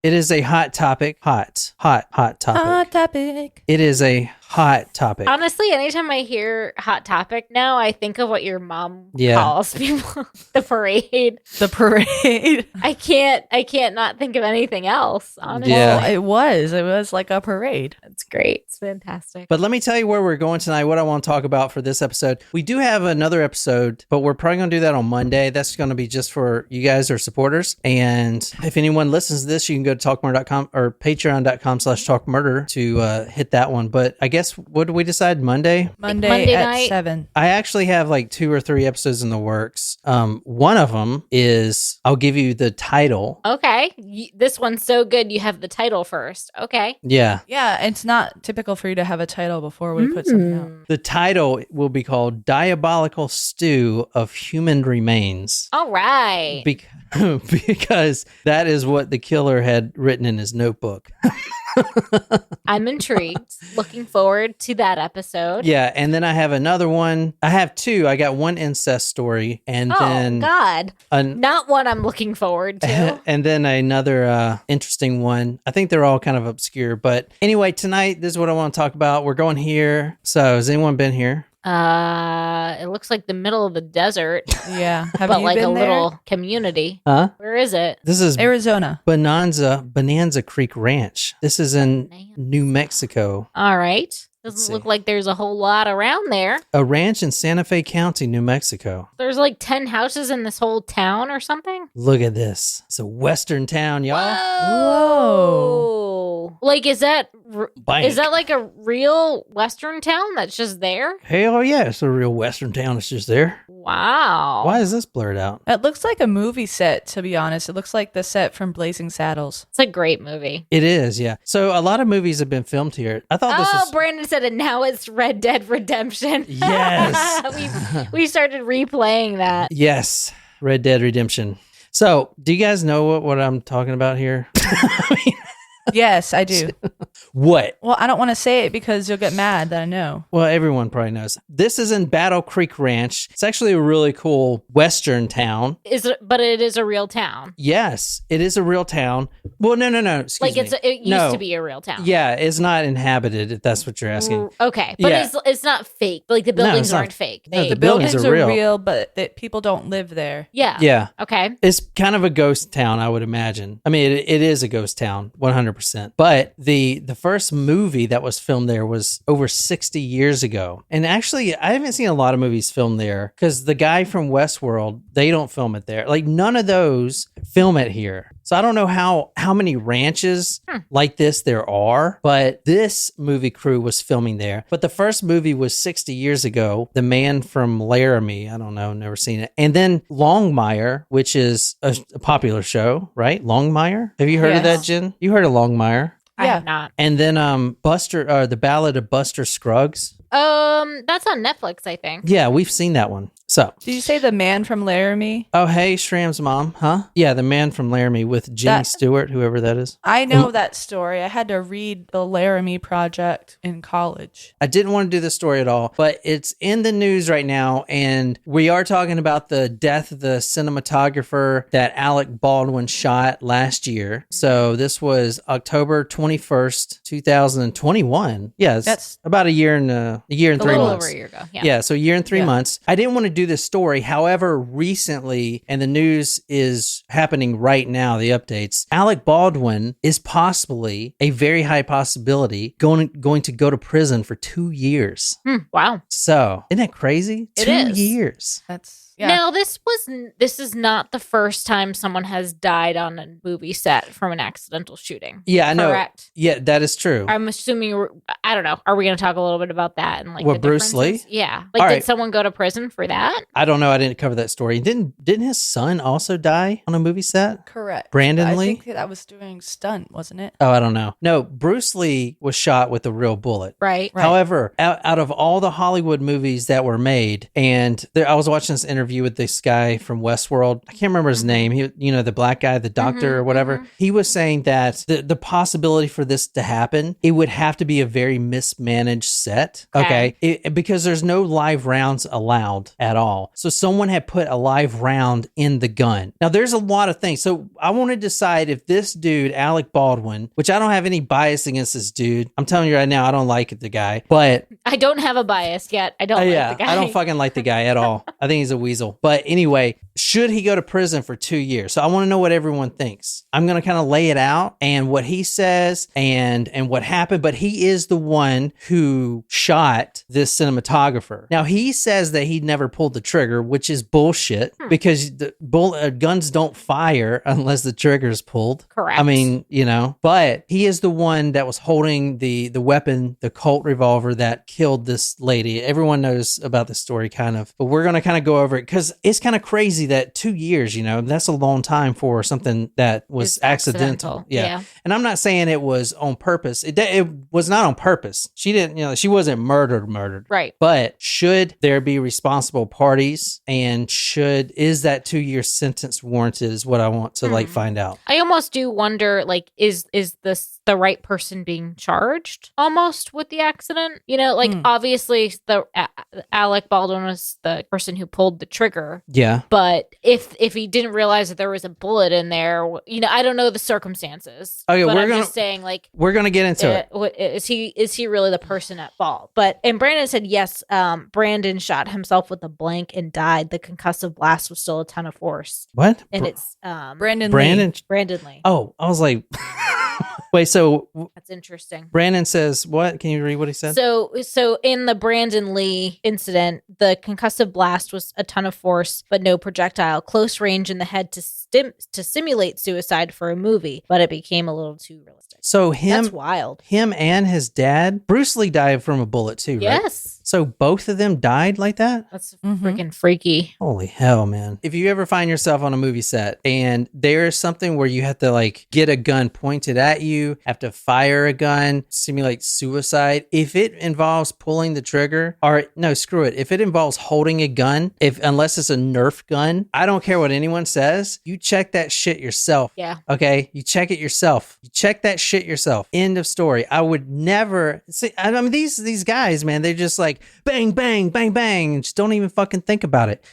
It is a hot topic. Hot topic. Hot topic. It is a hot topic. Honestly, anytime I hear hot topic now, I think of what your mom calls people the parade. The parade. I can't not think of anything else, honestly. Yeah. It was like a parade. It's great. It's fantastic. But let me tell you where we're going tonight, what I want to talk about for this episode. We do have another episode, but we're probably going to do that on Monday. That's going to be just for you guys, our supporters. And if anyone listens to this, you can go to talkmurder.com or patreon.com/talkmurder to hit that one. But I guess, what did we decide? Monday Monday at night. 7. I actually have like 2 or 3 episodes in the works. One of them is, I'll give you the title. Okay. This one's so good, you have the title first. Okay. Yeah. Yeah, it's not typical for you to have a title before we put something out. The title will be called Diabolical Stew of Human Remains. All right. Because that is what the killer had written in his notebook. I'm intrigued. Looking forward to that episode. Yeah, and then I have another one. I have 2. I got one incest story, and then God, not one I'm looking forward to. and then another interesting one. I think they're all kind of obscure, but anyway, tonight this is what I want to talk about. We're going here. So, has anyone been here? It looks like the middle of the desert. Yeah. Have but you like been a there? little community. Huh? Where is it? This is Arizona. Bonanza Creek Ranch. This is in New Mexico. All right. Doesn't look like there's a whole lot around there. A ranch in Santa Fe County, New Mexico. There's like 10 houses in this whole town or something. Look at this. It's a western town, y'all. Whoa. Like, is that Bank. like a real western town that's just there? Hell yeah, it's a real western town. It's just there. Wow. Why is this blurred out? It looks like a movie set, to be honest. It looks like the set from Blazing Saddles. It's a great movie. It is, yeah. So a lot of movies have been filmed here. I thought this was... Brandon said it. Now it's Red Dead Redemption. Yes. we started replaying that. Yes, Red Dead Redemption. So, do you guys know what I'm talking about here? Yes, I do. What? Well, I don't want to say it because you'll get mad that I know. Well, everyone probably knows. This is in Battle Creek Ranch. It's actually a really cool western town. But it is a real town. Yes, it is a real town. Well, no. Excuse me. It used to be a real town. Yeah, it's not inhabited, if that's what you're asking. Okay, but it's not fake. Like the buildings aren't fake. No, the buildings are real. but people don't live there. Yeah. Yeah. Okay. It's kind of a ghost town, I would imagine. I mean, it is a ghost town, 100%. But the first movie that was filmed there was over 60 years ago. And actually, I haven't seen a lot of movies filmed there because the guy from Westworld, they don't film it there. Like, none of those film it here. So I don't know how many ranches like this there are, but this movie crew was filming there. But the first movie was 60 years ago. The Man from Laramie, I don't know, never seen it. And then Longmire, which is a popular show, right? Longmire? Have you heard of that, Jen? You heard of Longmire? I have not. And then the Ballad of Buster Scruggs. That's on Netflix, I think. Yeah, we've seen that one. So, did you say The Man from Laramie? Oh, hey, Shram's mom, huh? Yeah, The Man from Laramie with Jenny Stewart, whoever that is. I know that story. I had to read the Laramie Project in college. I didn't want to do this story at all, but it's in the news right now, and we are talking about the death of the cinematographer that Alec Baldwin shot last year. So this was October 21st, 2021. Yeah, that's about a year and 3 months. A little over a year ago. Yeah, so a year and 3 months. I didn't want to do this story. However, recently, and the news is happening right now, the updates, Alec Baldwin is possibly, a very high possibility, going to go to prison for 2 years. Wow. So, isn't that crazy? It 2 is. years. That's... Yeah. Now, this is not the first time someone has died on a movie set from an accidental shooting. Yeah, I know. Correct? Yeah, that is true. I'm assuming, I don't know. Are we going to talk a little bit about that? And like what, Bruce Lee? Yeah. Like, did someone go to prison for that? I don't know. I didn't cover that story. Didn't his son also die on a movie set? Correct. Brandon Lee? I think that was doing stunt, wasn't it? Oh, I don't know. No, Bruce Lee was shot with a real bullet. Right. However, out of all the Hollywood movies that were made, and I was watching this interview interview with this guy from Westworld. I can't remember his name. He, the black guy, the doctor or whatever. He was saying that the possibility for this to happen, it would have to be a very mismanaged set. Okay. Because there's no live rounds allowed at all. So someone had put a live round in the gun. Now there's a lot of things. So I want to decide if this dude, Alec Baldwin, which I don't have any bias against this dude. I'm telling you right now, I don't like the guy, but I don't have a bias yet. I don't like the guy. I don't fucking like the guy at all. I think he's a weasel. But anyway, should he go to prison for 2 years? So I want to know what everyone thinks. I'm going to kind of lay it out and what he says and what happened. But he is the one who shot this cinematographer. Now he says that he never pulled the trigger, which is bullshit because the guns don't fire unless the trigger is pulled. Correct. I mean, but he is the one that was holding the weapon, the Colt revolver that killed this lady. Everyone knows about the story kind of, but we're going to kind of go over it because it's kind of crazy that 2 years, that's a long time for something that was accidental. Yeah. And I'm not saying it was on purpose. It was not on purpose. She didn't, she wasn't murdered. Right. But should there be responsible parties and is that 2 year sentence warranted is what I want to find out. I almost do wonder, is this the right person being charged almost with the accident? Obviously the Alec Baldwin was the person who pulled the trigger. Yeah. But if he didn't realize that there was a bullet in there, I don't know the circumstances. Oh yeah, but I'm just saying, we're gonna get into it. Is he really the person at fault? And Brandon said yes. Brandon shot himself with a blank and died. The concussive blast was still a ton of force. What? And it's Brandon Lee. Oh, I was like. Wait, so that's interesting. Brandon says what? Can you read what he said? So in the Brandon Lee incident, the concussive blast was a ton of force, but no projectile. Close range in the head to simulate suicide for a movie, but it became a little too realistic. So that's wild. Him and his dad, Bruce Lee died from a bullet too, right? Yes. So both of them died like that? That's freaking freaky. Holy hell, man. If you ever find yourself on a movie set and there's something where you have to get a gun pointed at you, have to fire a gun, simulate suicide, if it involves pulling the trigger, or no, screw it. If it involves holding a gun, unless it's a Nerf gun, I don't care what anyone says, you check that shit yourself. Yeah. Okay? You check it yourself. You check that shit yourself. End of story. I would never see, I mean, these guys, man, they're just bang, bang, bang, bang, and just don't even fucking think about it.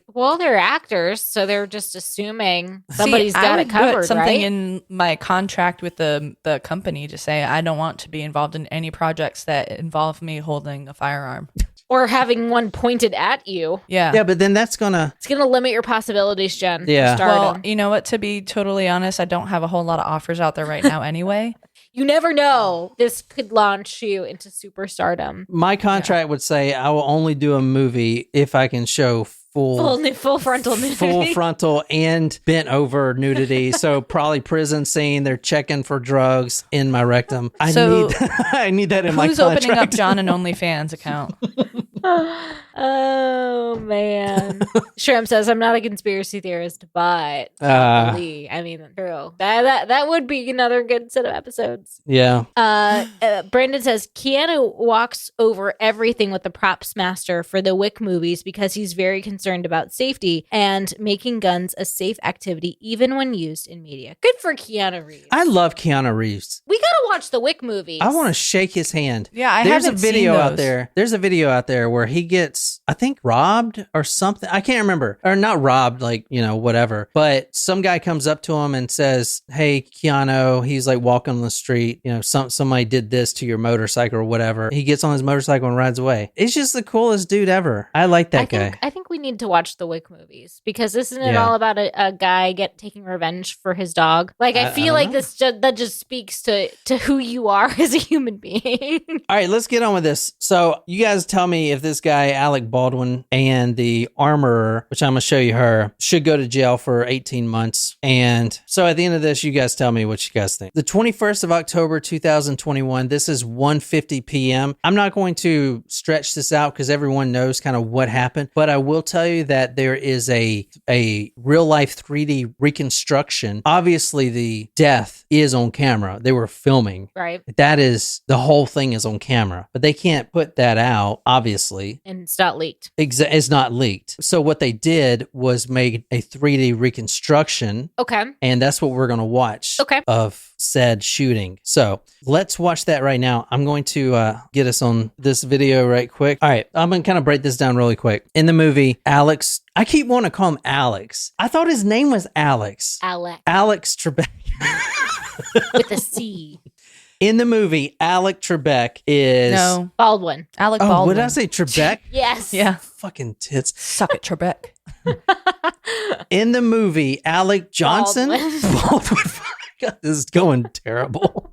Well, they're actors, so they're just assuming somebody's got it covered, put something right? in my contract with the company to say I don't want to be involved in any projects that involve me holding a firearm. Or having one pointed at you. Yeah. Yeah, but then it's gonna limit your possibilities, Jen. Yeah. Well, you know what? To be totally honest, I don't have a whole lot of offers out there right now anyway. You never know. This could launch you into superstardom. My contract would say I will only do a movie if I can show full frontal nudity. Full frontal and bent over nudity. So probably prison scene. They're checking for drugs in my rectum. I need that in my contract. Who's opening up John and OnlyFans account? Oh man. Shrimp says I'm not a conspiracy theorist, but probably, true. That would be another good set of episodes. Yeah. Brandon says Keanu walks over everything with the props master for the Wick movies because he's very concerned about safety and making guns a safe activity even when used in media. Good for Keanu Reeves. I love Keanu Reeves. We gotta watch the Wick movies. I want to shake his hand. Yeah, There's a video out there. There's a video out there where he gets, I think, robbed or something. I can't remember. Or not robbed, whatever. But some guy comes up to him and says, "Hey, Keanu," he's walking on the street, somebody did this to your motorcycle or whatever. He gets on his motorcycle and rides away. It's just the coolest dude ever. I like that guy. I think we need to watch the Wick movies because isn't it all about a guy taking revenge for his dog? I feel like this that just speaks to who you are as a human being. All right, let's get on with this. So you guys tell me if this guy, Alec Baldwin, and the armorer, which I'm going to show you her, should go to jail for 18 months. And so at the end of this, you guys tell me what you guys think. The 21st of October, 2021, this is 1:50 p.m. I'm not going to stretch this out because everyone knows kind of what happened, but I will tell you that there is a real life 3D reconstruction. Obviously, the death is on camera. They were filming. Right. That is, the whole thing is on camera, but they can't put that out, obviously. obviously. And it's not leaked. It's not leaked. So what they did was make a 3D reconstruction. Okay. And that's what we're going to watch Okay. of said shooting. So let's watch that right now. I'm going to get us on this video right quick. All right. I'm going to kind of break this down really quick. In the movie, Alex, I keep wanting to call him Alex. I thought his name was Alex. Alex Trebek. With a C. In the movie, Alec Trebek is... No. Baldwin. Alec Oh, Baldwin. what did I say? Trebek? Yes. Yeah. Fucking tits. Suck it, Trebek. In the movie, Alec Johnson... Baldwin. God, this is going terrible.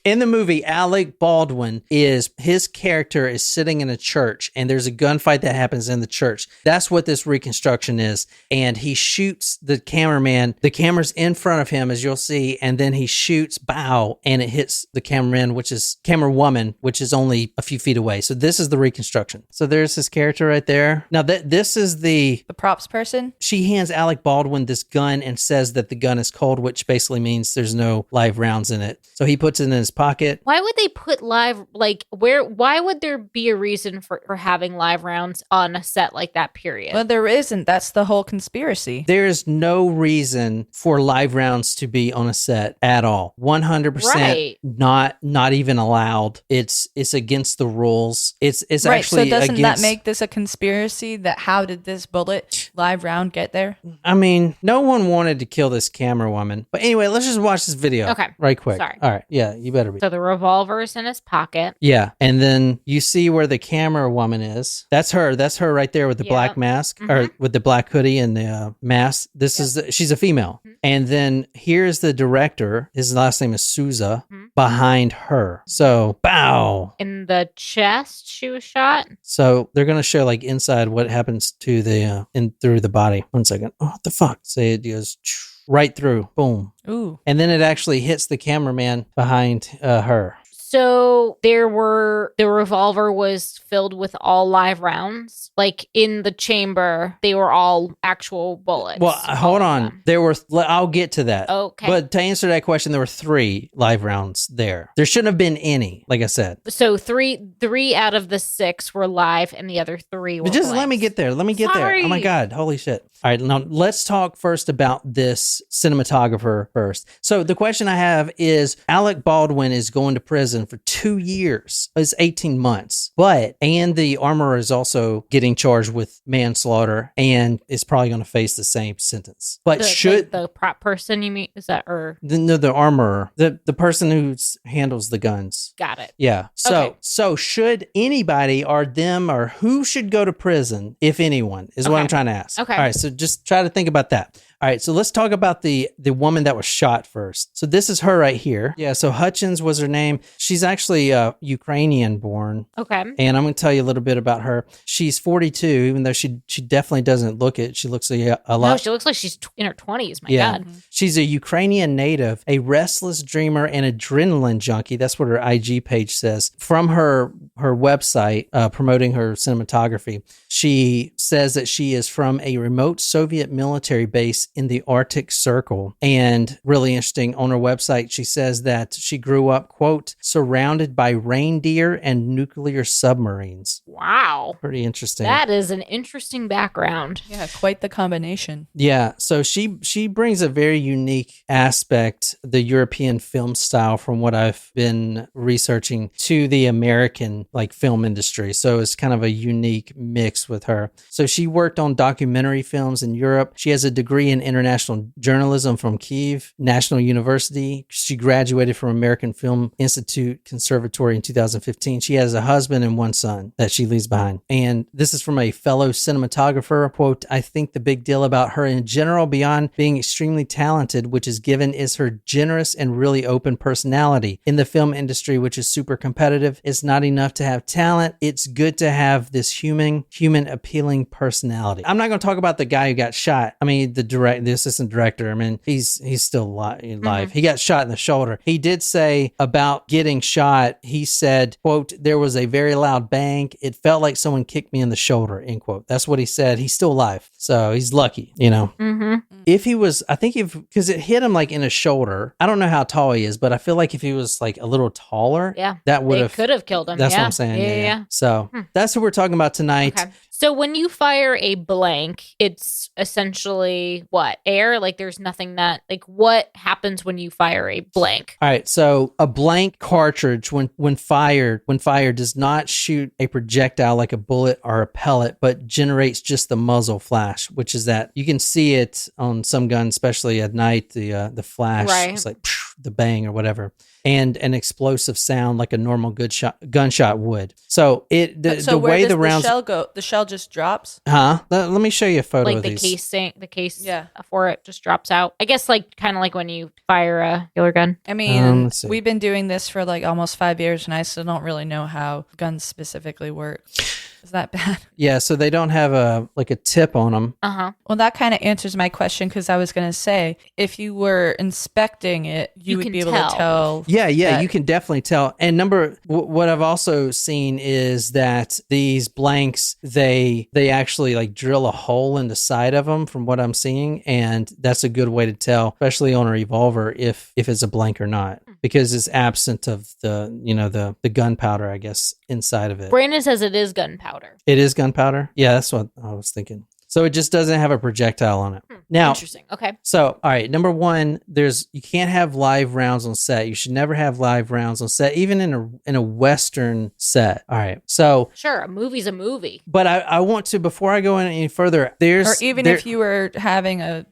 In the movie, Alec Baldwin his character is sitting in a church and there's a gunfight that happens in the church. That's what this reconstruction is. And he shoots the cameraman. The camera's in front of him, as you'll see. And then he shoots, bow, and it hits the cameraman, camera woman, which is only a few feet away. So this is the reconstruction. So there's his character right there. Now this is the props person. She hands Alec Baldwin this gun and says that the gun is cold, which basically means there's no live rounds in it. So he puts it in his pocket. Why would they put why would there be a reason for having live rounds on a set like that, period? Well, there isn't. That's the whole conspiracy. There's no reason for live rounds to be on a set at all. 100% Right. not even allowed. It's against the rules. It's Right, actually so doesn't against, that make this a conspiracy that how did this bullet live round get there? I mean, no one wanted to kill this camera woman. But anyway, let's just watch this video. Okay. Right quick. Sorry. All right. Yeah, you better be. So the revolver is in his pocket. Yeah. And then you see where the camera woman is. That's her. That's her right there with the Yep. black mask or with the black hoodie and the mask. She's a female. And then here's the director. His last name is Souza behind her. So, bow. In the chest, she was shot. So they're going to show like inside what happens to the, through the body. 1 second. Oh, what the fuck? Say it goes right through. Boom. Ooh. And then it actually hits the cameraman behind her. So the revolver was filled with all live rounds. Like in the chamber, they were all actual bullets. Well, hold on. I'll get to that. Okay. But to answer that question, there were 3 live rounds there. There shouldn't have been any, like I said. So three out of the 6 were live and the other 3 were But just blanks. let me get there. Let me get there. Oh my God. Holy shit. All right. Now let's talk first about this cinematographer first. So the question I have is Alec Baldwin is going to prison for 2 years. It's 18 months. And the armorer is also getting charged with manslaughter and is probably going to face the same sentence. But the prop person, you mean? Is that or the armorer, the person who handles the guns. Got it. Yeah. So should anybody or them or who should go to prison, if anyone, is what I'm trying to ask. Okay. All right. So just try to think about that. All right, so let's talk about the woman that was shot first. So this is her right here. Yeah, so Hutchins was her name. She's actually Ukrainian born. Okay. And I'm going to tell you a little bit about her. She's 42, even though she definitely doesn't look it. She looks a lot. No, she looks like she's in her 20s. My God. She's a Ukrainian native, a restless dreamer, and adrenaline junkie. That's what her IG page says. From her website promoting her cinematography, she says that she is from a remote Soviet military base in the Arctic Circle. And really interesting, on her website, she says that she grew up, quote, surrounded by reindeer and nuclear submarines. Wow. Pretty interesting. That is an interesting background. Yeah, quite the combination. Yeah, so she brings a very unique aspect, the European film style, from what I've been researching, to the American film industry. So it's kind of a unique mix with her. So she worked on documentary films in Europe. She has a degree in international journalism from Kyiv National University. She graduated from American Film Institute Conservatory in 2015. She has a husband and 1 son that she leaves behind. And this is from a fellow cinematographer. Quote, I think the big deal about her in general, beyond being extremely talented, which is given, is her generous and really open personality. In the film industry, which is super competitive, it's not enough to have talent. It's good to have this human appealing personality. I'm not going to talk about the guy who got shot. I mean, the the assistant director. I mean, he's still alive. He got shot in the shoulder. He did say about getting shot, he said, quote, there was a very loud bang. It felt like someone kicked me in the shoulder, end quote. That's what he said. He's still alive. So he's lucky, you know. If he was, I think because it hit him like in his shoulder. I don't know how tall he is, but I feel like if he was like a little taller, that would have could have killed him. That's what I'm saying. Yeah. So that's what we're talking about tonight. Okay. So when you fire a blank, it's essentially what? Air? Like there's nothing that, like what happens when you fire a blank? All right. So a blank cartridge, when fired, does not shoot a projectile like a bullet or a pellet, but generates just the muzzle flash, which is that you can see it on some guns, especially at night, the flash. Right. It's like the bang or whatever. And an explosive sound like a normal gunshot would. So the way the rounds the shell just drops. Let me show you a photo like of the these. the case for it just drops out. I guess like kind of like when you fire a killer gun. I mean, let's see. we've been doing this for like almost 5 years, and I still don't really know how guns specifically work. Is that bad? Yeah, so they don't have a tip on them. Well, that kind of answers my question, because I was going to say, if you were inspecting it, you would be able to tell. Yeah, you can definitely tell. And what I've also seen is that these blanks, they actually like drill a hole in the side of them from what I'm seeing. And that's a good way to tell, especially on a revolver, if it's a blank or not, because it's absent of the gunpowder, I guess, inside of it. Brandon says it is gunpowder. It is gunpowder? Yeah, that's what I was thinking. So it just doesn't have a projectile on it. Now, interesting. Okay. So, all right, number one, you can't have live rounds on set. You should never have live rounds on set, even in a Western set. All right. So sure, a movie's a movie. But I want to, before I go any further, if you were having a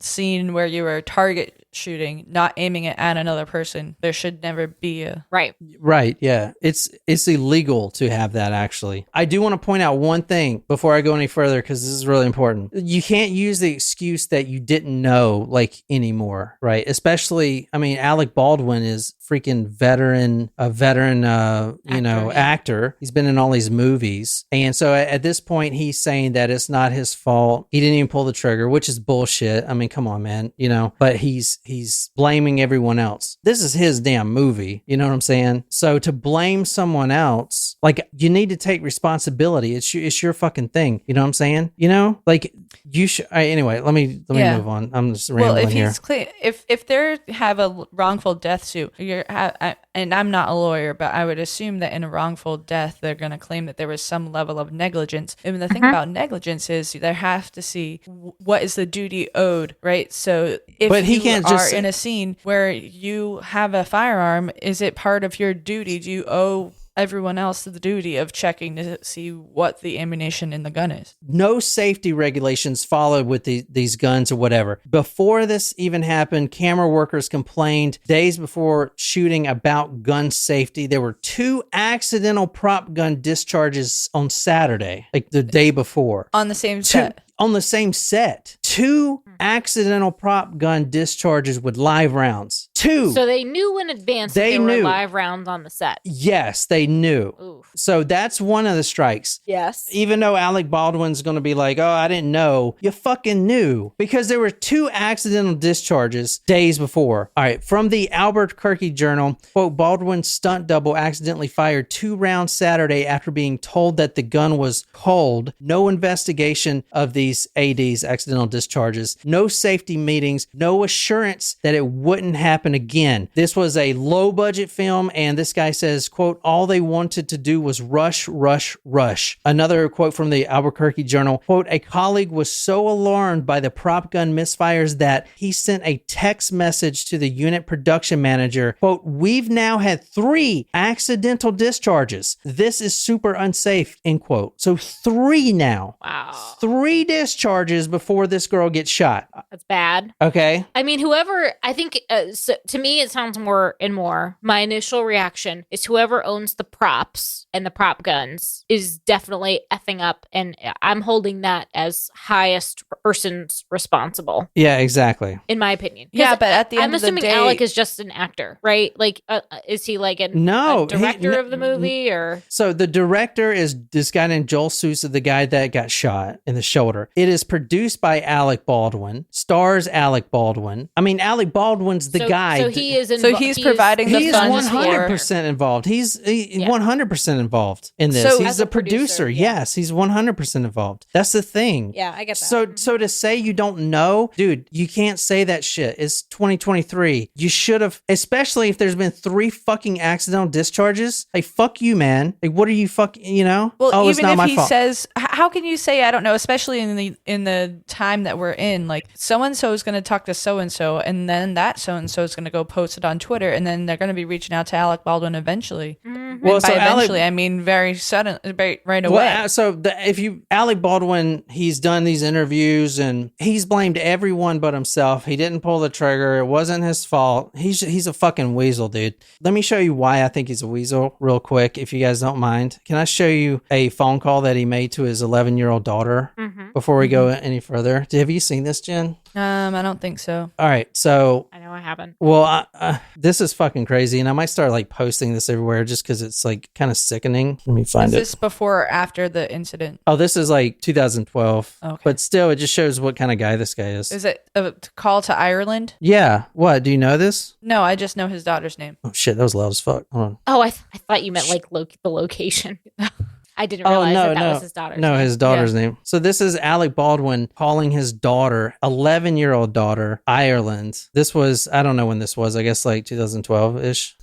scene where you were target shooting, not aiming it at another person, there should never be a right. Yeah, it's illegal to have that. Actually, I do want to point out one thing before I go any further, because this is really important. You can't use the excuse that you didn't know anymore, right? Especially, I mean, Alec Baldwin is freaking veteran actor. He's been in all these movies, and so at this point, he's saying that it's not his fault. He didn't even pull the trigger, which is bullshit. I mean, come on, man. But he's blaming everyone else. This is his damn movie. You know what I'm saying? So to blame someone else, you need to take responsibility. It's your fucking thing. You know what I'm saying? You should. Anyway, let me move on. I'm just rambling here. If they have a wrongful death suit, and I'm not a lawyer, but I would assume that in a wrongful death, they're going to claim that there was some level of negligence. And the thing about negligence is they have to see what is the duty owed, right? So if you are in a scene where you have a firearm, is it part of your duty? Do you owe everyone else the duty of checking to see what the ammunition in the gun is? No safety regulations followed with these guns or whatever. Before this even happened, camera workers complained days before shooting about gun safety. There were 2 accidental prop gun discharges on Saturday, the day before. On the same set. On the same set. 2 accidental prop gun discharges with live rounds. 2. So they knew in advance that there were live rounds on the set. Yes, they knew. Oof. So that's one of the strikes. Yes. Even though Alec Baldwin's going to be like, oh, I didn't know. You fucking knew. Because there were 2 accidental discharges days before. All right. From the Albuquerque Journal, quote, Baldwin's stunt double accidentally fired 2 rounds Saturday after being told that the gun was cold. No investigation of these ADs, accidental discharges. No safety meetings. No assurance that it wouldn't happen again. This was a low budget film, and this guy says, quote, all they wanted to do was rush. Another quote from the Albuquerque Journal, quote, a colleague was so alarmed by the prop gun misfires that he sent a text message to the unit production manager, quote, we've now had 3 accidental discharges. This is super unsafe, end quote. So 3 now. Wow. 3 discharges before this girl gets shot. That's bad. Okay. I mean, I think to me, it sounds more and more. My initial reaction is whoever owns the props and the prop guns is definitely effing up. And I'm holding that as highest person's responsible. Yeah, exactly. In my opinion. Yeah, but at the end of the day, I'm assuming Alec is just an actor, right? Like, is he like a director of the movie or? So the director is this guy named Joel Souza, the guy that got shot in the shoulder. It is produced by Alec Baldwin, stars Alec Baldwin. I mean, Alec Baldwin's the guy. So he is. So he's providing the funds. He's 100% involved. He's 100% involved in this. So he's the producer. Yes, he's 100% involved. That's the thing. Yeah, I get that. So to say you don't know, dude, you can't say that shit. It's 2023. You should have, especially if there's been 3 fucking accidental discharges. Like, fuck you, man. Like, what are you fucking, you know? Well, oh, even it's not if my he fault. says, how can you say, I don't know, especially in the time that we're in, like, so-and-so is going to talk to so-and-so, and then that so-and-so is going to go post it on Twitter, and then they're going to be reaching out to Alec Baldwin eventually. Mm-hmm. Well, and by so eventually, I mean very sudden, right away. Well, so Alec Baldwin, he's done these interviews and he's blamed everyone but himself. He didn't pull the trigger. It wasn't his fault. He's a fucking weasel, dude. Let me show you why I think he's a weasel real quick, if you guys don't mind. Can I show you a phone call that he made to his 11-year-old daughter before we go any further? Have you seen this, Jen? I don't think so. All right, so I know I haven't. Well, this is fucking crazy, and I might start like posting this everywhere just because it's like kind of sickening. Let me find Is it. this before or after the incident? Oh, this is like 2012. Okay. But still, it just shows what kind of guy this guy is. Is it a call to Ireland? Yeah. What? Do you know this? No, I just know his daughter's name. Oh shit, that was loud as fuck. Hold on. Oh, I thought you meant like the location. I didn't realize that was his daughter's name. His daughter's name. So this is Alec Baldwin calling his daughter, 11-year-old daughter, Ireland. This was, I don't know when this was, I guess like 2012-ish.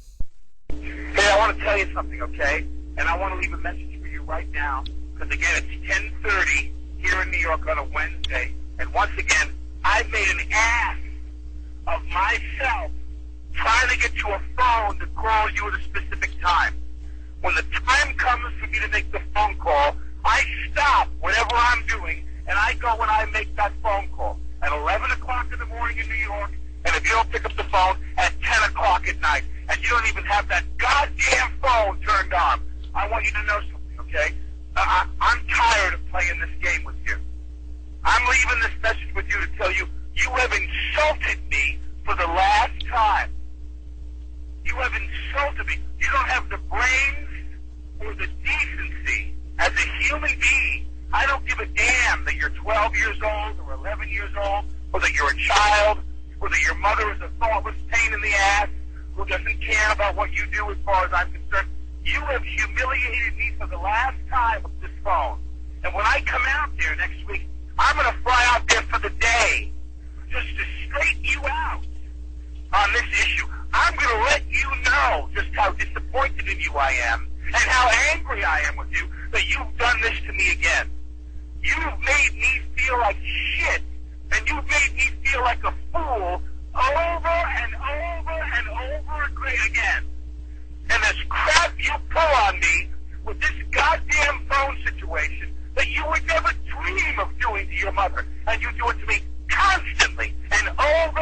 Hey, I want to tell you something, okay? And I want to leave a message for you right now, because again, it's 10:30 here in New York on a Wednesday, and once again, I've made an ass of myself trying to get to a phone to call you at a specific time. When the time comes for me to make the phone call, I stop whatever I'm doing, and I go when I make that phone call. At 11 o'clock in the morning in New York, and if you don't pick up the phone, at 10 o'clock at night, and you don't even have that goddamn phone turned on. I want you to know something, okay? I'm tired of playing this game with you. I'm leaving this message with you to tell you, you have insulted me for the last time. You have insulted me. You don't have the brains or the decency as a human being. I don't give a damn that you're 12 years old or 11 years old, or that you're a child, or that your mother is a thoughtless pain in the ass who doesn't care about what you do as far as I'm concerned. You have humiliated me for the last time with this phone. And when I come out there next week, I'm going to fly out there for the day just to straighten you out on this issue. I'm going to let you know just how disappointed in you I am and how angry I am with you that you've done this to me again. You've made me feel like shit, and you've made me feel like a fool over and over and over again. And this crap you pull on me with this goddamn phone situation that you would never dream of doing to your mother, and you do it to me constantly and over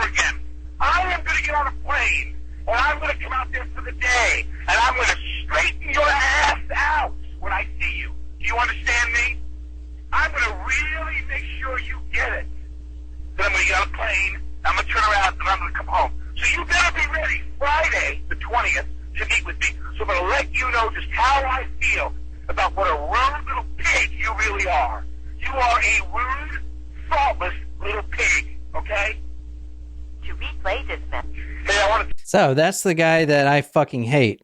again. I am going to get on a plane, and I'm going to come out there for the day, and I'm going to straighten your ass out when I see you. Do you understand me? I'm going to really make sure you get it. Then I'm going to get on a plane, I'm going to turn around, and I'm going to come home. So you better be ready Friday, the 20th, to meet with me. So I'm going to let you know just how I feel about what a rude little pig you really are. You are a rude, thoughtless little pig, okay? To replay this message. Hey, I want to... So that's the guy that I fucking hate.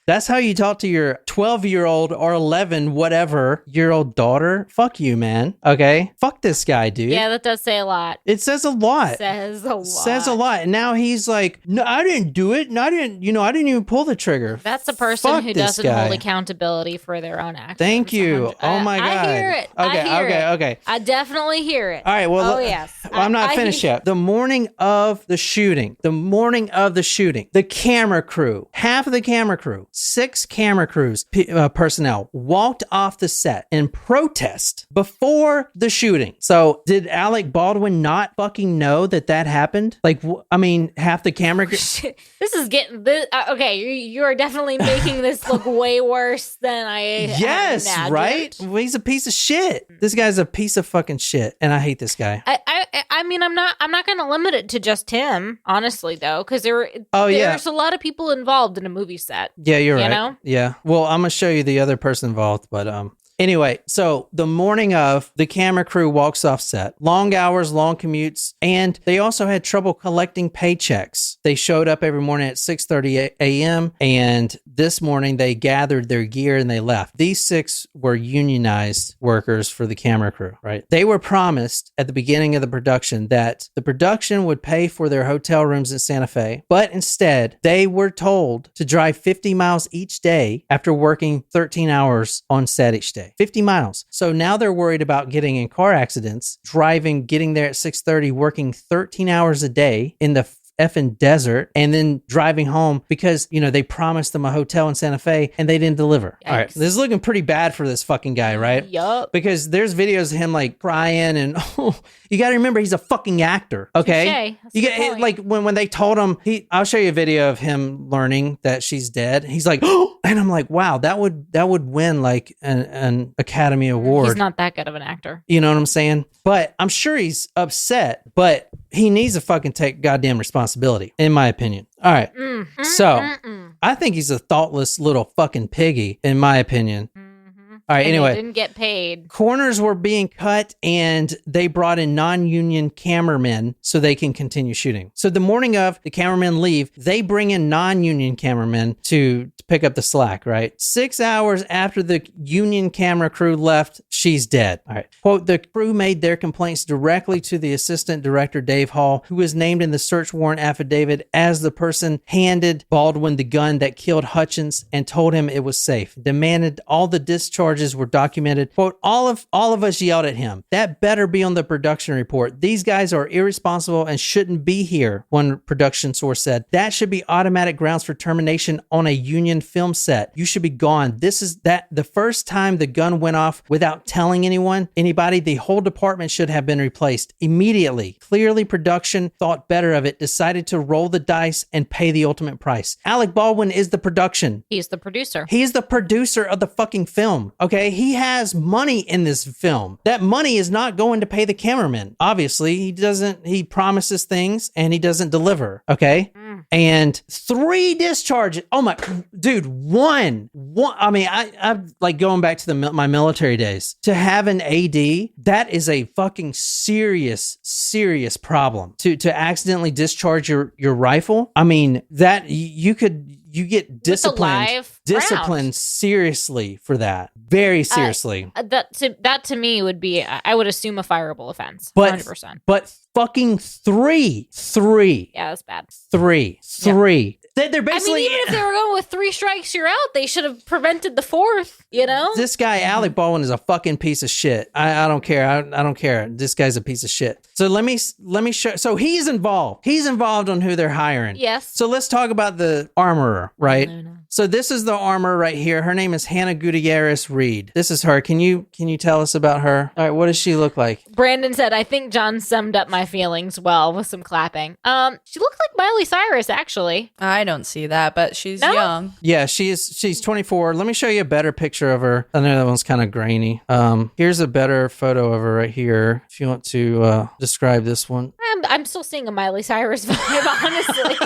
That's how you talk to your 12-year-old or 11 whatever year old daughter. Fuck you, man. Okay? Fuck this guy, dude. Yeah, that does say a lot. It says a lot. Says a lot. Says a lot. And now he's like, no, I didn't do it. And I didn't even pull the trigger. That's a person Fuck who this doesn't guy. hold accountability for their own actions. Thank you. Oh my God. I hear it. Okay. I definitely hear it. All right. Well, oh, yes. I'm not finished yet. The morning of the shooting, the camera crew, half of the camera crew 6 camera crews, personnel walked off the set in protest before the shooting. So did Alec Baldwin not fucking know that happened? Like, I mean, half the camera... This is getting... okay, you are definitely making this look way worse than I Yes, imagined. right? Well, he's a piece of shit. This guy's a piece of fucking shit, and I hate this guy. I mean, I'm not going to limit it to just him, honestly, though, because there's a lot of people involved in a movie set. Yeah, you're right. You know? Yeah. Well, I'm gonna show you the other person involved, but anyway, so the morning of, the camera crew walks off set. Long hours, long commutes, and they also had trouble collecting paychecks. They showed up every morning at 6:30 a.m., and this morning they gathered their gear and they left. These 6 were unionized workers for the camera crew, right? They were promised at the beginning of the production that the production would pay for their hotel rooms in Santa Fe, but instead they were told to drive 50 miles each day after working 13 hours on set each day. 50 miles. So now they're worried about getting in car accidents, getting there at 6:30, working 13 hours a day in the effing desert, and then driving home because, they promised them a hotel in Santa Fe and they didn't deliver. Yikes. All right. This is looking pretty bad for this fucking guy, right? Yup. Because there's videos of him like crying and you got to remember he's a fucking actor. Okay. Touché. That's You a good get point. like when they told him, I'll show you a video of him learning that she's dead. He's like, oh, and I'm like, wow, that would win like an Academy Award. He's not that good of an actor. You know what I'm saying? But I'm sure he's upset, but he needs to fucking take goddamn responsibility, in my opinion. All right. I think he's a thoughtless little fucking piggy, in my opinion. All right, And anyway. they didn't get paid. Corners were being cut and they brought in non-union cameramen so they can continue shooting. So the morning of, the cameramen leave, they bring in non-union cameramen to pick up the slack, right? 6 hours after the union camera crew left, she's dead. All right. Quote, the crew made their complaints directly to the assistant director, Dave Hall, who was named in the search warrant affidavit as the person handed Baldwin the gun that killed Hutchins and told him it was safe. Demanded all the discharges were documented. Quote, all of us yelled at him. That better be on the production report. These guys are irresponsible and shouldn't be here, one production source said. That should be automatic grounds for termination on a union film set. You should be gone. This is the first time the gun went off without telling anybody, the whole department should have been replaced immediately. Clearly production thought better of it, decided to roll the dice and pay the ultimate price. Alec Baldwin is the production. He's the producer. He's the producer of the fucking film. Okay, he has money in this film. That money is not going to pay the cameraman. Obviously, he promises things and he doesn't deliver. Okay. And 3 discharges. Oh my, dude, one. I mean, I'm like going back to my military days. To have an AD, that is a fucking serious problem. To accidentally discharge your rifle. I mean, that you get disciplined seriously for that. Very seriously. That to me would be, I would assume, a fireable offense. But 100%. But fucking 3. Yeah, that's bad. 3. They're basically. I mean, even if they were going with 3 strikes, you're out. They should have prevented the 4th. You know. This guy Alec Baldwin is a fucking piece of shit. I don't care. I don't care. This guy's a piece of shit. So let me show. So he's involved. He's involved on who they're hiring. Yes. So let's talk about the armorer, right? No. So this is the armorer right here. Her name is Hannah Gutierrez Reed. This is her. Can you tell us about her? All right. What does she look like? Brandon said, I think John summed up my feelings well with some clapping. She looks like Miley Cyrus, actually. I don't see that, but she's young. Yeah, she's 24. Let me show you a better picture of her. I know that one's kind of grainy. Here's a better photo of her right here. If you want to describe this one. I'm still seeing a Miley Cyrus vibe, honestly.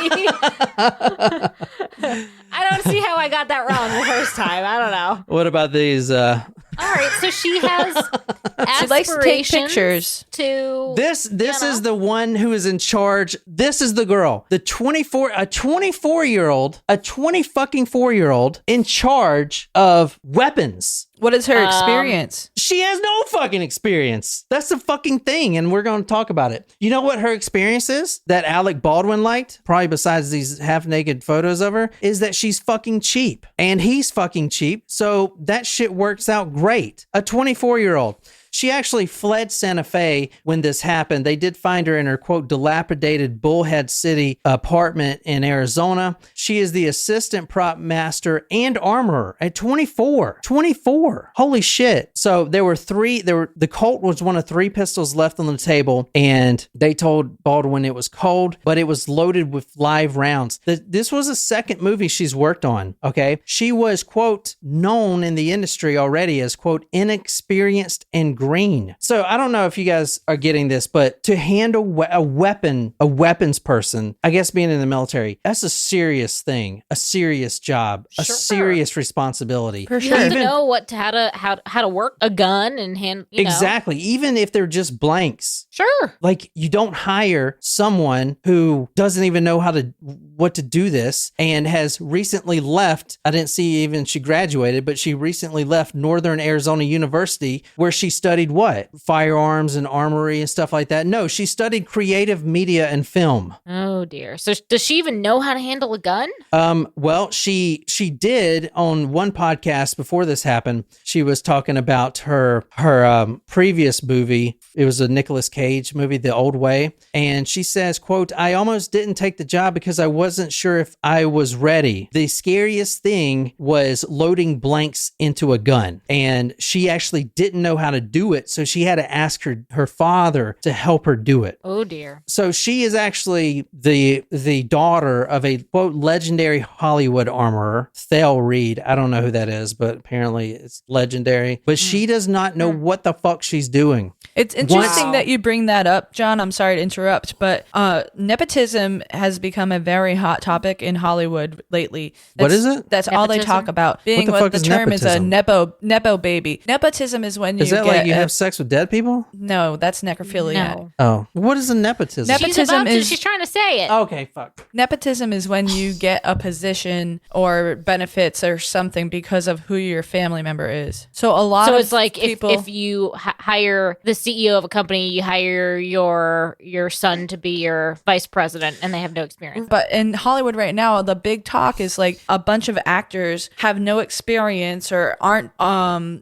I don't see how I got that wrong the first time. I don't know. What about these? All right, so she has She likes to take aspirations pictures. to This is the one who is in charge. This is the girl, a 24-year-old in charge of weapons. What is her experience? She has no fucking experience. That's the fucking thing, and we're going to talk about it. You know what her experience is that Alec Baldwin liked, probably besides these half-naked photos of her, is that she's fucking cheap, and he's fucking cheap, so that shit works out great. A 24-year-old. She actually fled Santa Fe when this happened. They did find her in her, quote, dilapidated Bullhead City apartment in Arizona. She is the assistant prop master and armorer at 24. 24. Holy shit. So the Colt was one of 3 pistols left on the table, and they told Baldwin it was cold, but it was loaded with live rounds. This was a second movie she's worked on, okay? She was, quote, known in the industry already as, quote, inexperienced and green. So I don't know if you guys are getting this, but to handle a weapons person, I guess being in the military, that's a serious thing, a serious job, a serious responsibility. For You sure. have to know how to work a gun and Exactly. Even if they're just blanks. Sure. Like, you don't hire someone who doesn't even know what to do this and has recently left. I didn't see even she graduated, but she recently left Northern Arizona University, where she studied what? Firearms and armory and stuff like that. No, she studied creative media and film. Oh dear. So does she even know how to handle a gun? Well, she did on one podcast before this happened. She was talking about her previous movie. It was a Nicolas Cage movie, The Old Way. And she says, quote, I almost didn't take the job because I wasn't sure if I was ready. The scariest thing was loading blanks into a gun. And she actually didn't know how to do it. So she had to ask her father to help her do it. Oh dear. So she is actually the daughter of a, quote, legendary Hollywood armorer, Thale Reed. I don't know who that is, but apparently it's legendary. But she does not know what the fuck she's doing. It's interesting that you bring that up, John. I'm sorry to interrupt, but nepotism has become a very hot topic in Hollywood lately. What is it? That's all they talk about. Being what the the fuck term is is a nepotism? nepo baby. Nepotism is when you Is that get like you have sex with dead people? No, that's necrophilia. No. Oh, what is a nepotism? She's trying to say it. Okay, fuck. Nepotism is when you get a position or benefits or something because of who your family member is. So a lot of it's like people, if you hire the CEO of a company, you hire your son to be your vice president, and they have no experience. But in Hollywood right now, the big talk is like a bunch of actors have no experience or aren't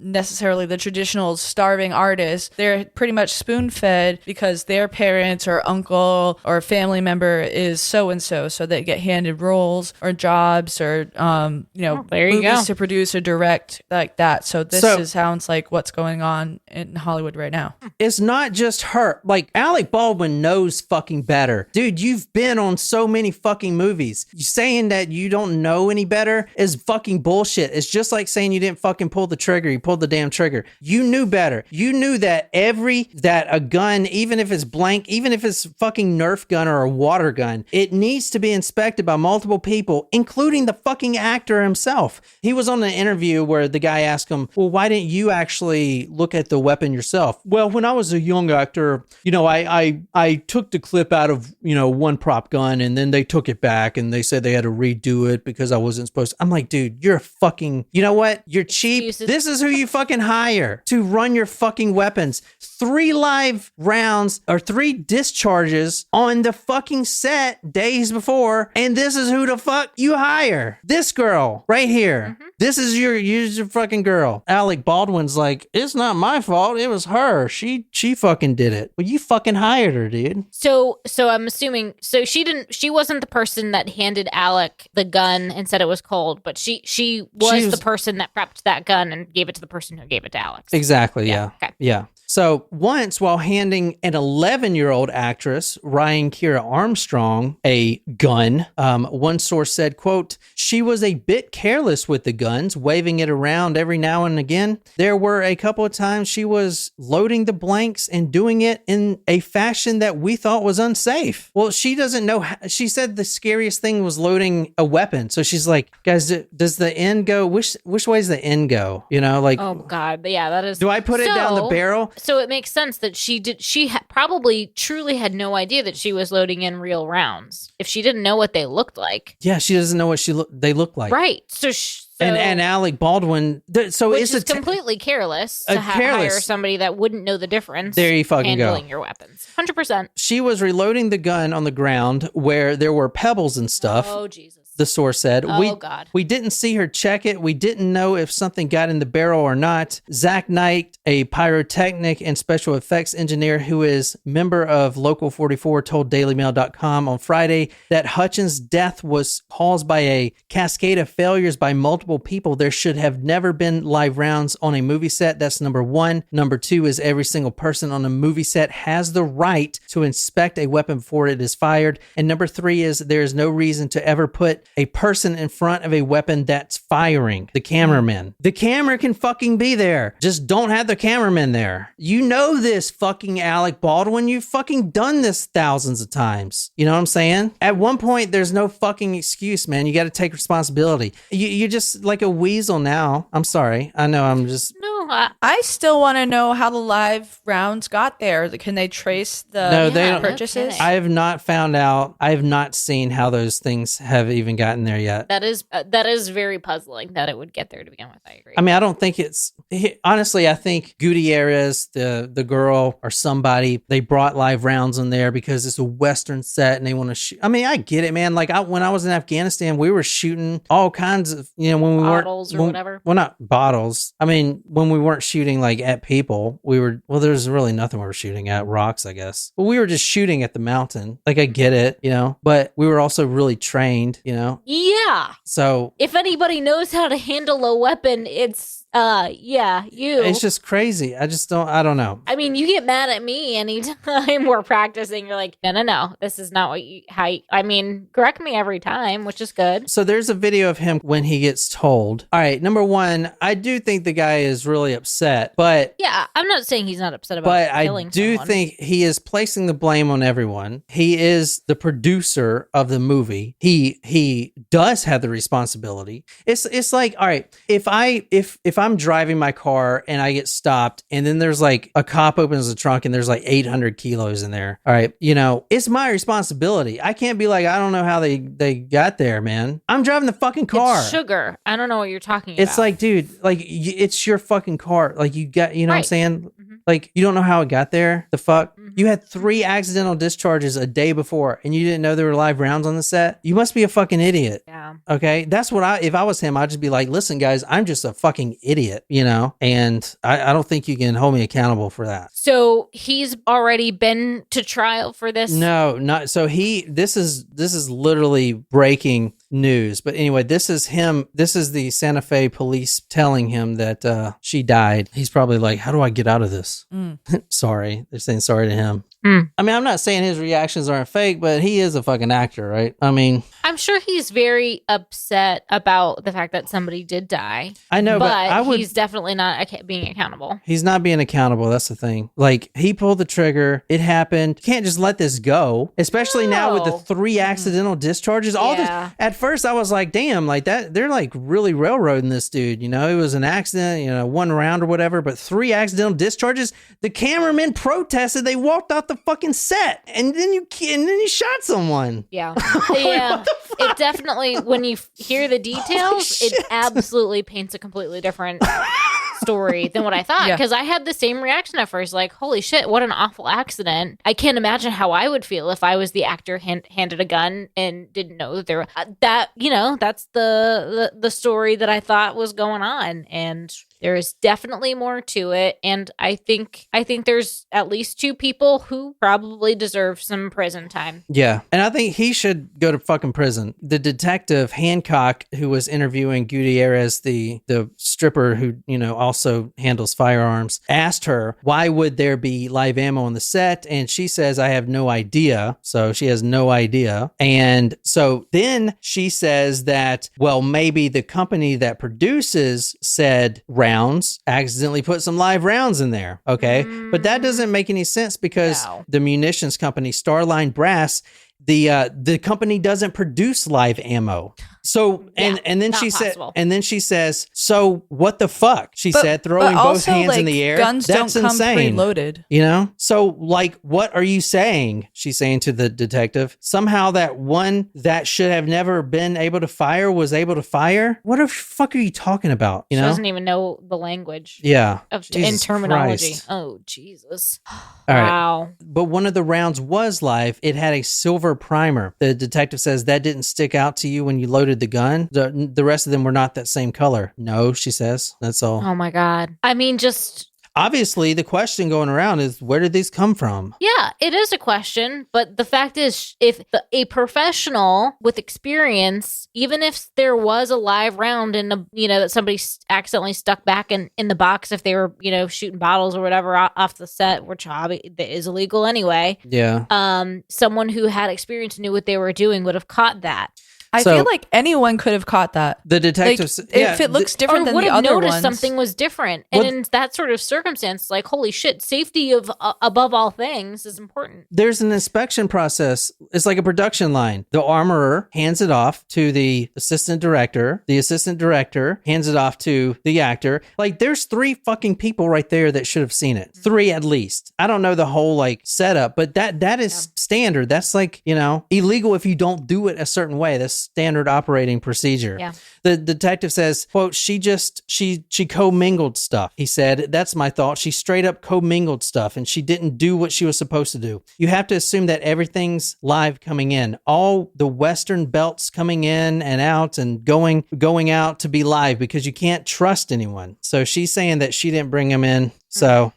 necessarily the traditional starving artists. They're pretty much spoon-fed because their parents or uncle or family member is so-and-so. So they get handed roles or jobs or, there you movies go. to produce or direct like that. So this sounds like what's going on in Hollywood right now. It's not just her. Like, Alec Baldwin knows fucking better. Dude, you've been on so many fucking movies. You saying that you don't know any better is fucking bullshit. It's just like saying you didn't fucking pull the trigger. You pulled the damn trigger. You knew better. You knew that a gun, even if it's blank, even if it's fucking Nerf gun or a water gun, it needs to be inspected by multiple people, including the fucking actor himself. He was on an interview where the guy asked him, well, why didn't you actually look at the weapon yourself? Well, when I was a young actor, I took the clip out of, one prop gun, and then they took it back and they said they had to redo it because I wasn't supposed to. I'm like, dude, you're fucking, you know what? You're cheap. Excuses. This is who you fucking hire to run your fucking weapons. 3 live rounds or 3 discharges on the fucking set days before, and this is who the fuck you hire. This girl right here. Mm-hmm. This is your fucking girl. Alec Baldwin's like, it's not my fault. It was her. She fucking did it. Well, you fucking hired her, dude. So I'm assuming, she wasn't the person that handed Alec the gun and said it was cold, but she was the person that prepped that gun and gave it to the person who gave it to Alex. Exactly. Yeah. Okay. Yeah. So once, while handing an 11-year-old actress, Ryan Kira Armstrong, a gun, one source said, quote, she was a bit careless with the guns, waving it around every now and again. There were a couple of times she was loading the blanks and doing it in a fashion that we thought was unsafe. Well, she doesn't know. She said the scariest thing was loading a weapon. So she's like, guys, does the end go? Which way's the end go? Oh God. Yeah, that is. Do I put it down the barrel? So it makes sense that she probably truly had no idea that she was loading in real rounds if she didn't know what they looked like. Yeah, she doesn't know what they look like. Right. And Alec Baldwin, so which is completely careless to hire somebody that wouldn't know the difference. There you fucking handling go. Your weapons, 100%. She was reloading the gun on the ground where there were pebbles and stuff. Oh Jesus! the source said. Oh, God. We didn't see her check it. We didn't know if something got in the barrel or not. Zach Knight, a pyrotechnic and special effects engineer who is member of Local 44, told DailyMail.com on Friday that Hutchins' death was caused by a cascade of failures by multiple people. There should have never been live rounds on a movie set. That's number one. Number two is every single person on a movie set has the right to inspect a weapon before it is fired. And number three is there is no reason to ever put a person in front of a weapon that's firing. The cameraman. The camera can fucking be there. Just don't have the cameraman there. You know this, fucking Alec Baldwin. You've fucking done this thousands of times. You know what I'm saying? At one point, there's no fucking excuse, man. You got to take responsibility. You're just like a weasel now. I'm sorry. I know I'm just... No, I still want to know how the live rounds got there. Can they trace the No, they don't. purchases? I have not found out. I have not seen how those things have even gotten there yet. that is very puzzling that it would get there to begin with. I agree. I mean, I don't think it's... Honestly, I think Gutierrez, the girl or somebody, they brought live rounds in there because it's a Western set and they want to shoot. I mean, I get it, man. Like, when I was in Afghanistan, we were shooting all kinds of, when we Bottles weren't... or whatever. Well, not bottles. I mean, when we weren't shooting, like, at people, we were... Well, there's really nothing we were shooting at. Rocks, I guess. But we were just shooting at the mountain. Like, I get it, But we were also really trained, Yeah. So... If anybody knows how to handle a weapon, it's you. It's just crazy. I don't know. I mean, you get mad at me anytime we're practicing. You're like, no, this is not correct me every time, which is good. So there's a video of him when he gets told. All right, number one, I do think the guy is really upset, but... Yeah, I'm not saying he's not upset about killing But I do someone. think he is placing the blame on everyone. He is the producer of the movie. He does have the responsibility. It's like, all right, if I'm driving my car and I get stopped and then there's like a cop opens the trunk and there's like 800 kilos in there. All right. It's my responsibility. I can't be like, I don't know how they got there, man. I'm driving the fucking car. It's sugar. I don't know what you're talking about. It's like, dude, like it's your fucking car. Like you got, what I'm saying? Mm-hmm. Like you don't know how it got there. The fuck? Mm-hmm. You had 3 accidental discharges a day before and you didn't know there were live rounds on the set. You must be a fucking idiot. Yeah. Okay. That's what if I was him, I'd just be like, listen, guys, I'm just a fucking idiot, and I don't think you can hold me accountable for that. So he's already been to trial for this? No, not so this is literally breaking news. But anyway, this is him. This is the Santa Fe police telling him that she died. He's probably like, how do I get out of this? Sorry. They're saying sorry to him. I mean, I'm not saying his reactions aren't fake, but he is a fucking actor, right? I mean, I'm sure he's very upset about the fact that somebody did die. I know, but he's definitely not being accountable. He's not being accountable. That's the thing. Like, he pulled the trigger. It happened. You can't just let this go, especially now with the 3 accidental discharges. All this. At first, I was like, damn, like that. They're like really railroading this dude. It was an accident, 1 round or whatever, but 3 accidental discharges. The cameramen protested. They walked off the fucking set, and then you shot someone. Yeah, yeah. It definitely, when you hear the details, it absolutely paints a completely different story than what I thought, because I had the same reaction at first, like, holy shit, what an awful accident. I can't imagine how I would feel if I was the actor handed a gun and didn't know that there were that's the story that I thought was going on, and there is definitely more to it, and I think there's at least 2 people who probably deserve some prison time. Yeah, and I think he should go to fucking prison. The detective Hancock, who was interviewing Gutierrez, the stripper who also handles firearms, asked her why would there be live ammo on the set, and she says, I have no idea. So she has no idea, and so then she says that, well, maybe the company that produces said rounds accidentally put some live rounds in there. Okay. But that doesn't make any sense because the munitions company, Starline Brass, the company doesn't produce live ammo. So and then she says, so what the fuck? She said, throwing both hands in the air. Guns That's don't come insane. preloaded. So like, what are you saying? She's saying to the detective, somehow that one that should have never been able to fire was able to fire. What the fuck are you talking about? She doesn't even know the language. Yeah. In terminology. Christ. Oh, Jesus. All wow. Right. But one of the rounds was live. It had a silver or primer? The detective says, that didn't stick out to you when you loaded the gun? The rest of them were not that same color. No, she says. That's all. Oh my God. I mean, just... Obviously, the question going around is, where did these come from? Yeah, it is a question, but the fact is, if a professional with experience, even if there was a live round in the, that somebody accidentally stuck back in the box, if they were, shooting bottles or whatever off the set, which is illegal anyway. Yeah. Someone who had experience knew what they were doing would have caught that. I feel like anyone could have caught that. The detectives, if it looks different than the other noticed ones, something was different. And in that sort of circumstance, like, holy shit, safety of above all things is important. There's an inspection process. It's like a production line. The armorer hands it off to the assistant director. The assistant director hands it off to the actor. Like, there's 3 fucking people right there that should have seen it. 3 at least. I don't know the whole like setup, but that is standard. That's like, illegal if you don't do it a certain way. That's standard operating procedure. Yeah. The detective says, quote, she commingled stuff. He said, that's my thought. She straight up commingled stuff and she didn't do what she was supposed to do. You have to assume that everything's live coming in. All the Western belts coming in and out and going out to be live because you can't trust anyone. So she's saying that she didn't bring them in. So,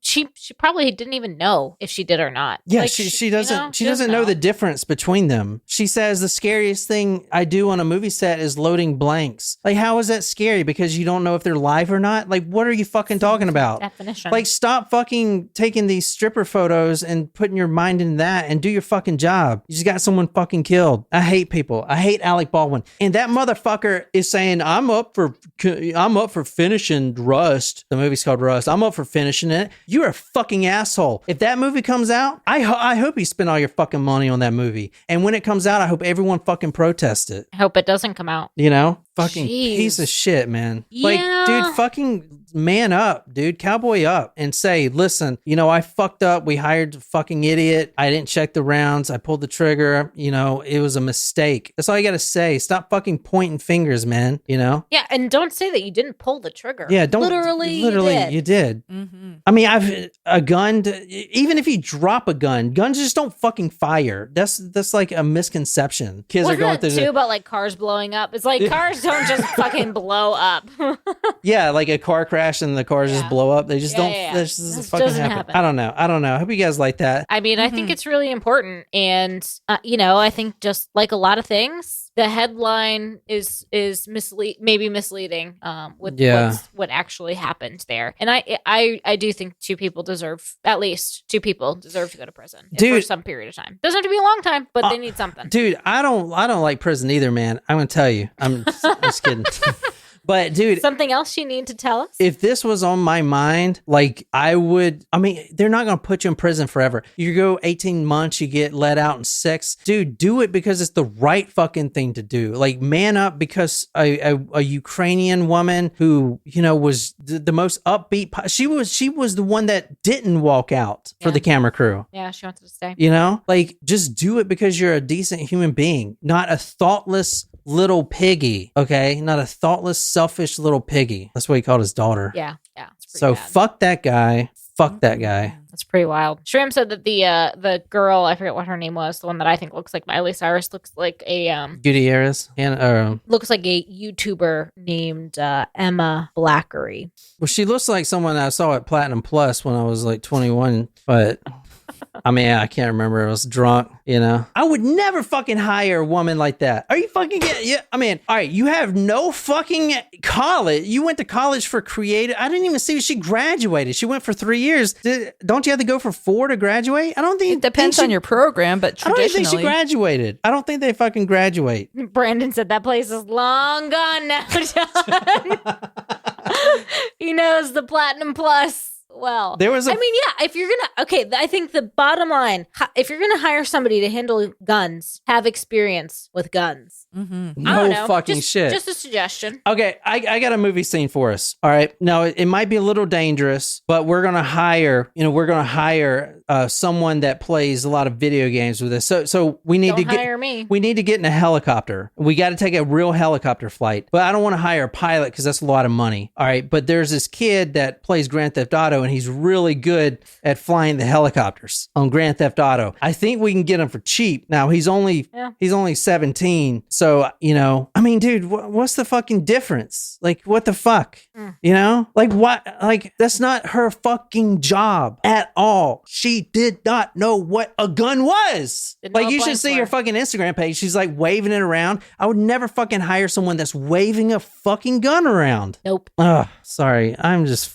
she probably didn't even know if she did or not. Yeah, like, she doesn't. She doesn't know the difference between them. She says the scariest thing I do on a movie set is loading blanks. Like, how is that scary? Because you don't know if they're live or not. Like, what are you fucking talking about? Definition. Like, stop fucking taking these stripper photos and putting your mind in that and do your fucking job. You just got someone fucking killed. I hate people. I hate Alec Baldwin, and that motherfucker is saying, "I'm up for finishing Rust." The movie's called Rust. I'm up for finishing it. You're a fucking asshole. If that movie comes out, I hope you spend all your fucking money on that movie. And when it comes out, I hope everyone fucking protests it. I hope it doesn't come out. Fucking Jeez. piece of shit, man. Yeah. Like, dude, fucking man up, dude. Cowboy up and say, listen, I fucked up. We hired a fucking idiot. I didn't check the rounds. I pulled the trigger. It was a mistake. That's all you got to say. Stop fucking pointing fingers, man. Yeah, and don't say that you didn't pull the trigger. Yeah, don't. Literally, you did. Mm-hmm. I mean, a gun, even if you drop a gun, guns just don't fucking fire. That's like a misconception. Kids Wasn't are going that through too about like cars blowing up? It's like cars don't just fucking blow up. Yeah, like a car crash and the cars just blow up. They just don't. Yeah. This just This fucking doesn't happen. happen. I don't know. I hope you guys like that. I mean, I think it's really important. And, I think just like a lot of things, the headline is maybe misleading with what actually happened there. And I do think at least two people deserve to go to prison for some period of time. Doesn't have to be a long time, but they need something. Dude, I don't like prison either, man. I'm going to tell you. I'm just kidding. But dude, something else you need to tell us? If this was on my mind, like they're not going to put you in prison forever. You go 18 months, you get let out in 6. Dude, do it because it's the right fucking thing to do. Like, man up, because a Ukrainian woman who, was the most upbeat. She was the one that didn't walk out for the camera crew. Yeah, she wanted to stay. Like, just do it because you're a decent human being, not a thoughtless little piggy, okay? Not a thoughtless, selfish little piggy. That's what he called his daughter. Yeah. It's so bad. Fuck that guy. Fuck that guy. That's pretty wild. Shram said that the girl, I forget what her name was, the one that I think looks like Miley Cyrus, looks like a Gutierrez, looks like a YouTuber named Emma Blackery. Well, she looks like someone I saw at Platinum Plus when I was like 21, but I mean, I can't remember. I was drunk, I would never fucking hire a woman like that. Are you fucking yeah? I mean, all right, you have no fucking college. You went to college for creative. I didn't even see she graduated. She went for 3 years. Don't you have to go for 4 to graduate? I don't think it depends on your program, but traditionally, I don't even think she graduated. I don't think they fucking graduate. Brandon said that place is long gone now, John. He knows the Platinum Plus. Well, if you're I think the bottom line, if you're gonna hire somebody to handle guns, have experience with guns. Mm-hmm. I don't No know. fucking shit. Just a suggestion. Okay, I got a movie scene for us. All right. Now it might be a little dangerous, but we're gonna hire someone that plays a lot of video games with us. So we need Don't to hire me. We need to get in a helicopter. We got to take a real helicopter flight. But I don't want to hire a pilot because that's a lot of money. All right. But there's this kid that plays Grand Theft Auto, and he's really good at flying the helicopters on Grand Theft Auto. I think we can get him for cheap. Now he's only 17. So, I mean, dude, what's the fucking difference? Like, what the fuck? Like, what? Like, that's not her fucking job at all. She did not know what a gun was. Like, you should see her fucking Instagram page. She's like waving it around. I would never fucking hire someone that's waving a fucking gun around. Nope. Ugh, sorry. I'm just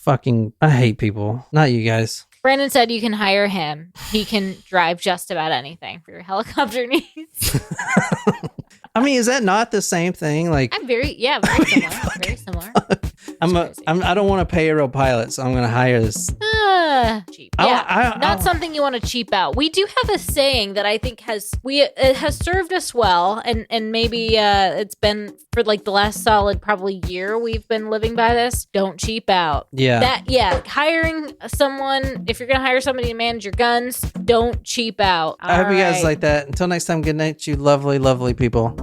I hate people. Not you guys. Brandon said you can hire him. He can drive just about anything for your helicopter needs. I mean, is that not the same thing? Like, very similar. Very similar. I don't want to pay a real pilot, so I'm going to hire this. Cheap. Yeah, not something you want to cheap out. We do have a saying that I think has served us well, and maybe it's been for like the last solid probably year we've been living by this. Don't cheap out. Yeah. Hiring someone, if you're going to hire somebody to manage your guns, don't cheap out. I hope you guys like that. Until next time, good night, you lovely, lovely people.